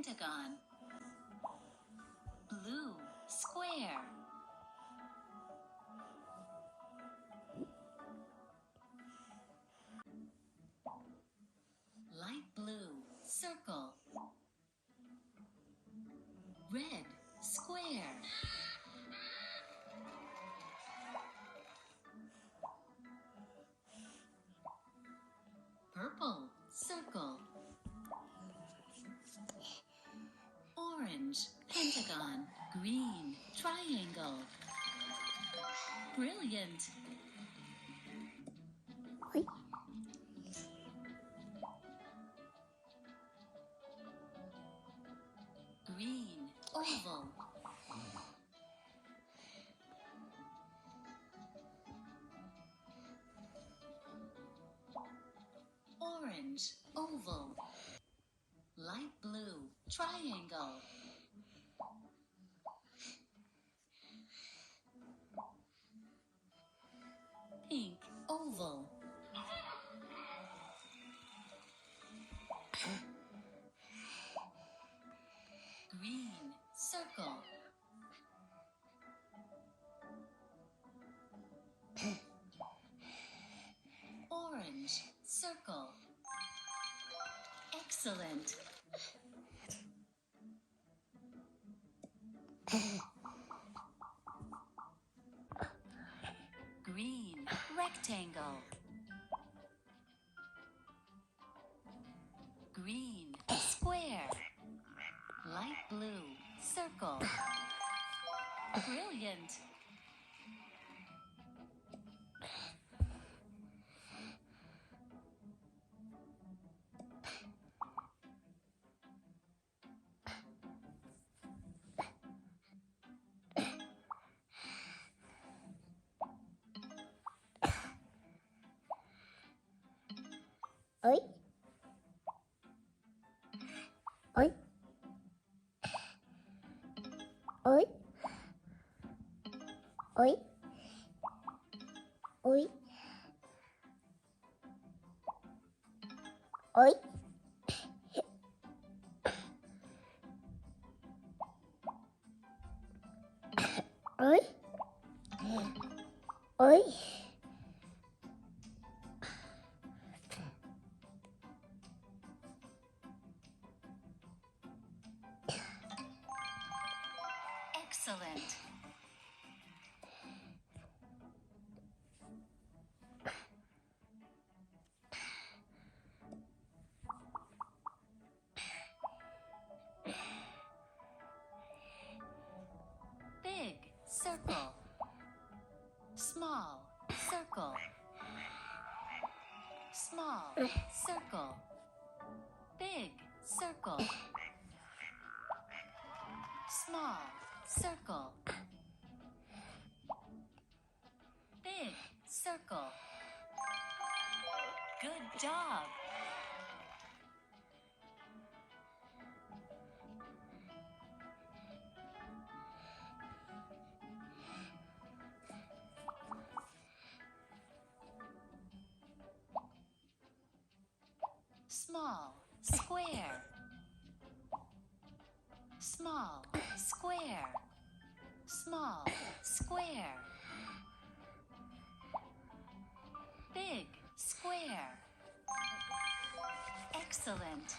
pentagon. Blue square. Light blue circle. Red square. Purple circle. Orange pentagon. Green triangle. Brilliant. Green oval. Orange oval. Light blue triangle. Pink oval. Green circle. Orange circle. Excellent. Green rectangle. Green square. Light blue circle. Brilliant. Ơi. Ơi. Ơi. Ơi. Ơi. Ơi. Ơi. Ơi. Excellent. Big circle. Small circle. Small circle. Big circle. Small circle. Big circle. Good job. Small square. Small square. Small square. Big square. Excellent.